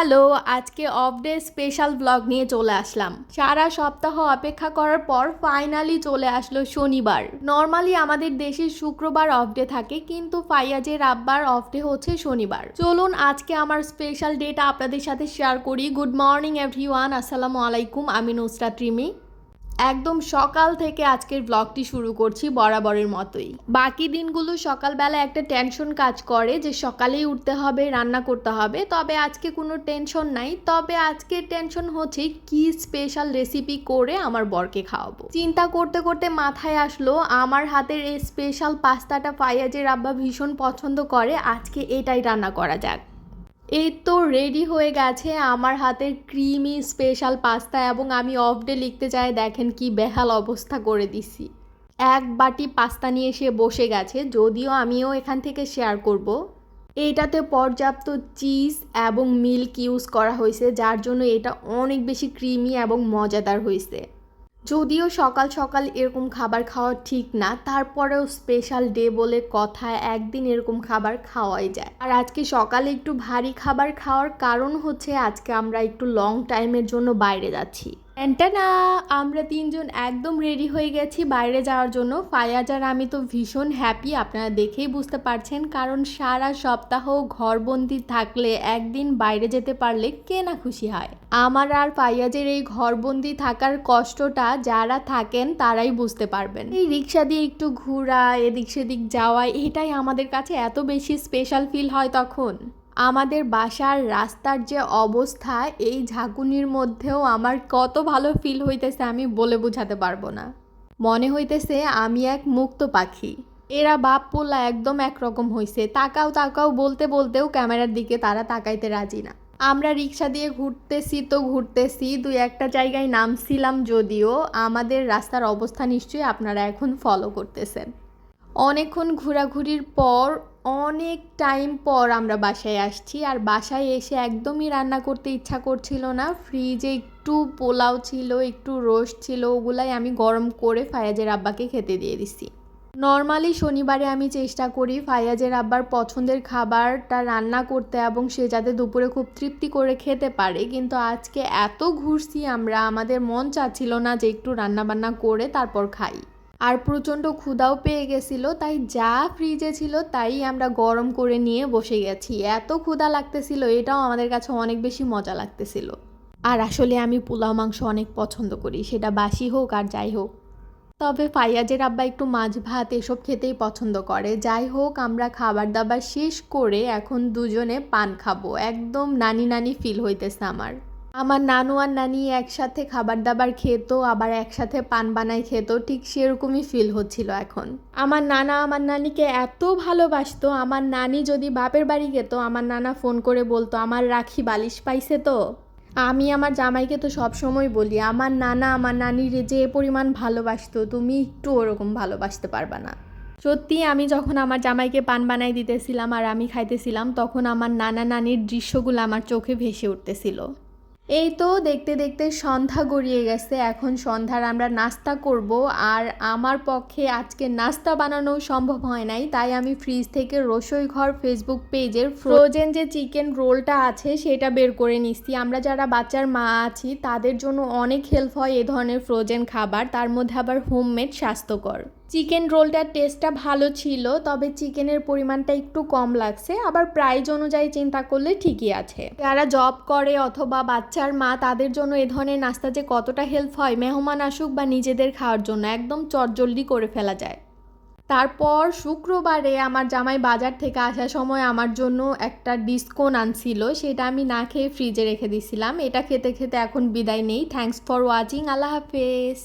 Hello, আজকে off day special blog নিয়ে চলে আসলাম। সারা সপ্তাহ অপেক্ষা করার পর ফাইনালি চলে আসলো শনিবার। নর্মালি আমাদের দেশে শুক্রবার অফ ডে থাকে, কিন্তু ফাইয়াজের আব্বার অফ ডে হচ্ছে শনিবার। চলুন আজকে আমার স্পেশাল ডেটা আপনাদের সাথে শেয়ার করি। গুড মর্নিং এভরিওয়ান, আসসালামু আলাইকুম। আমি নুসরাত রিমি। একদম সকাল থেকে আজকের ব্লগটি শুরু করছি বরাবরের মতোই। বাকি দিনগুলো সকালবেলা একটা টেনশন কাজ করে যে সকালেই উঠতে হবে, রান্না করতে হবে, তবে আজকে কোনো টেনশন নাই। তবে আজকের টেনশন হচ্ছে কি স্পেশাল রেসিপি করে আমার বরকে খাওয়াবো। চিন্তা করতে করতে মাথায় আসলো আমার হাতের এই স্পেশাল পাস্তাটা ফাইয়াজের আব্বা ভীষণ পছন্দ করে, আজকে এটাই রান্না করা যাক। এই তো রেডি হয়ে গেছে আমার হাতের ক্রিমি স্পেশাল পাস্তা, এবং আমি অফ ডে লিখতে চাই, দেখেন কি বেহাল অবস্থা করে দিছি। এক বাটি পাস্তা নিয়ে এসে বসে গেছে, যদিও আমিও এখান থেকে শেয়ার করব। এইটাতে পর্যাপ্ত চিজ এবং মিল্ক ইউজ করা হয়েছে, যার জন্য এটা অনেক বেশি ক্রিমি এবং মজাদার হয়েছে। যদিও সকাল সকাল এরকম খাবার খাওয়া ঠিক না, তারপরেও স্পেশাল ডে বলে কথা, একদিন এরকম খাবার খাওয়াই যায়। আর আজকে সকালে একটু ভারী খাবার খাওয়ার কারণ হচ্ছে আজকে আমরা একটু লং টাইমের জন্য বাইরে যাচ্ছি। না, আমরা তিনজন একদম রেডি হয়ে গেছি বাইরে যাওয়ার জন্য। ফায়াজ আর আমি তো ভীষণ হ্যাপি, আপনারা দেখেই বুঝতে পারছেন, কারণ সারা সপ্তাহ ঘরবন্দি থাকলে একদিন বাইরে যেতে পারলে কে না খুশি হয়। আমার আর ফায়াজের এই ঘরবন্দি থাকার কষ্টটা যারা থাকেন তারাই বুঝতে পারবেন। এই রিক্সা দিয়ে একটু ঘোরা, এদিক সেদিক যাওয়া, এটাই আমাদের কাছে এত বেশি স্পেশাল ফিল হয় তখন। আমাদের বাসার রাস্তার যে অবস্থা, এই ঝাঁকুনির মধ্যেও আমার কত ভালো ফিল হইতেছে আমি বলে বোঝাতে পারবো না। মনে হইতেছে আমি এক মুক্ত পাখি। এরা বাপ পোলা একদম একরকম হইছে, তাকাও তাকাও বলতে বলতেও ক্যামেরার দিকে তারা তাকাইতে রাজি না। আমরা রিক্সা দিয়ে ঘুরতেছি, দুই একটা জায়গায় নামছিলাম, যদিও আমাদের রাস্তার অবস্থা নিশ্চয়ই আপনারা এখন ফলো করতেছেন। অনেকক্ষণ ঘোরাঘুরির পর অনেক টাইম পর আমরা বাসায় আসছি, আর বাসায় এসে একদমই রান্না করতে ইচ্ছা করছিল না। ফ্রিজে একটু পোলাও ছিল, একটু রোস্ট ছিল, ওগুলাই আমি গরম করে ফায়াজের আব্বাকে খেতে দিয়ে দিছি। নর্মালি শনিবারে আমি চেষ্টা করি ফায়াজের আব্বার পছন্দের খাবারটা রান্না করতে, এবং সে যাতে দুপুরে খুব তৃপ্তি করে খেতে পারে, কিন্তু আজকে এত ঘুরছি আমরা, আমাদের মন চাচ্ছিল না যে একটু রান্নাবান্না করে তারপর খাই। আর প্রচণ্ড ক্ষুধাও পেয়ে গেছিলো, তাই যা ফ্রিজে ছিল তাই আমরা গরম করে নিয়ে বসে গেছি। এত ক্ষুধা লাগতেছিল, এটাও আমাদের কাছে অনেক বেশি মজা লাগতেছিল। আর আসলে আমি পোলাও মাংস অনেক পছন্দ করি, সেটা বাসি হোক আর যাই হোক। তবে ফাইয়াজের আব্বা একটু মাছ ভাত এসব খেতেই পছন্দ করে। যাই হোক, আমরা খাবার দাবার শেষ করে এখন দুজনে পান খাবো। একদম নানি নানি ফিল হইতেছে আমার। আমার নানু আর নানি একসাথে খাবার দাবার খেত, আবার একসাথে পান বানাই খেত, ঠিক সেরকমই ফিল হচ্ছিল এখন। আমার নানা আমার নানিকে এত ভালোবাসতো, আমার নানি যদি বাপের বাড়ি যেত, আমার নানা ফোন করে বলতো আমার রাখি বালিশ পাইছে তো। আমি আমার জামাইকে তো সবসময় বলি আমার নানা আমার নানির যে পরিমাণ ভালোবাসতো তুমি একটু ওরকম ভালোবাসতে পারবা না। সত্যি আমি যখন আমার জামাইকে পান বানাই দিতেছিলাম আর আমি খাইতেছিলাম, তখন আমার নানা নানির দৃশ্যগুলো আমার চোখে ভেসে উঠতেছিল। এই তো দেখতে দেখতে সন্ধ্যা গড়িয়ে গেছে, এখন সন্ধ্যার আমরা নাস্তা করব। আর আমার পক্ষে আজকে নাস্তা বানানো সম্ভব হয় নাই, তাই আমি ফ্রিজ থেকে রসোই ঘর ফেসবুক পেজের ফ্রোজেন যে চিকেন রোলটা আছে সেটা বের করে নিচ্ছি। আমরা যারা বাচ্চার মা আছি তাদের জন্য অনেক হেল্প হয় এ ধরনের ফ্রোজেন খাবার, তার মধ্যে আবার হোমমেড স্বাস্থ্যকর। চিকেন রোলটার টেস্টটা ভালো ছিল, তবে চিকেনের পরিমাণটা একটু কম লাগছে, আবার প্রাইস অনুযায়ী চিন্তা করলে ঠিকই আছে। যারা জব করে অথবা বাচ্চার মা, তাদের জন্য এ ধরনের নাস্তা যে কতটা হেল্প হয়, মেহমান আসুক বা নিজেদের খাওয়ার জন্য একদম চটজলদি করে ফেলা যায়। তারপর শুক্রবারে আমার জামাই বাজার থেকে আসার সময় আমার জন্য একটা ডিসকোন আনছিল, সেটা আমি না খেয়ে ফ্রিজে রেখে দিয়েছিলাম। এটা খেতে খেতে এখন বিদায় নেই। থ্যাঙ্কস ফর ওয়াচিং, আল্লাহ হাফেজ।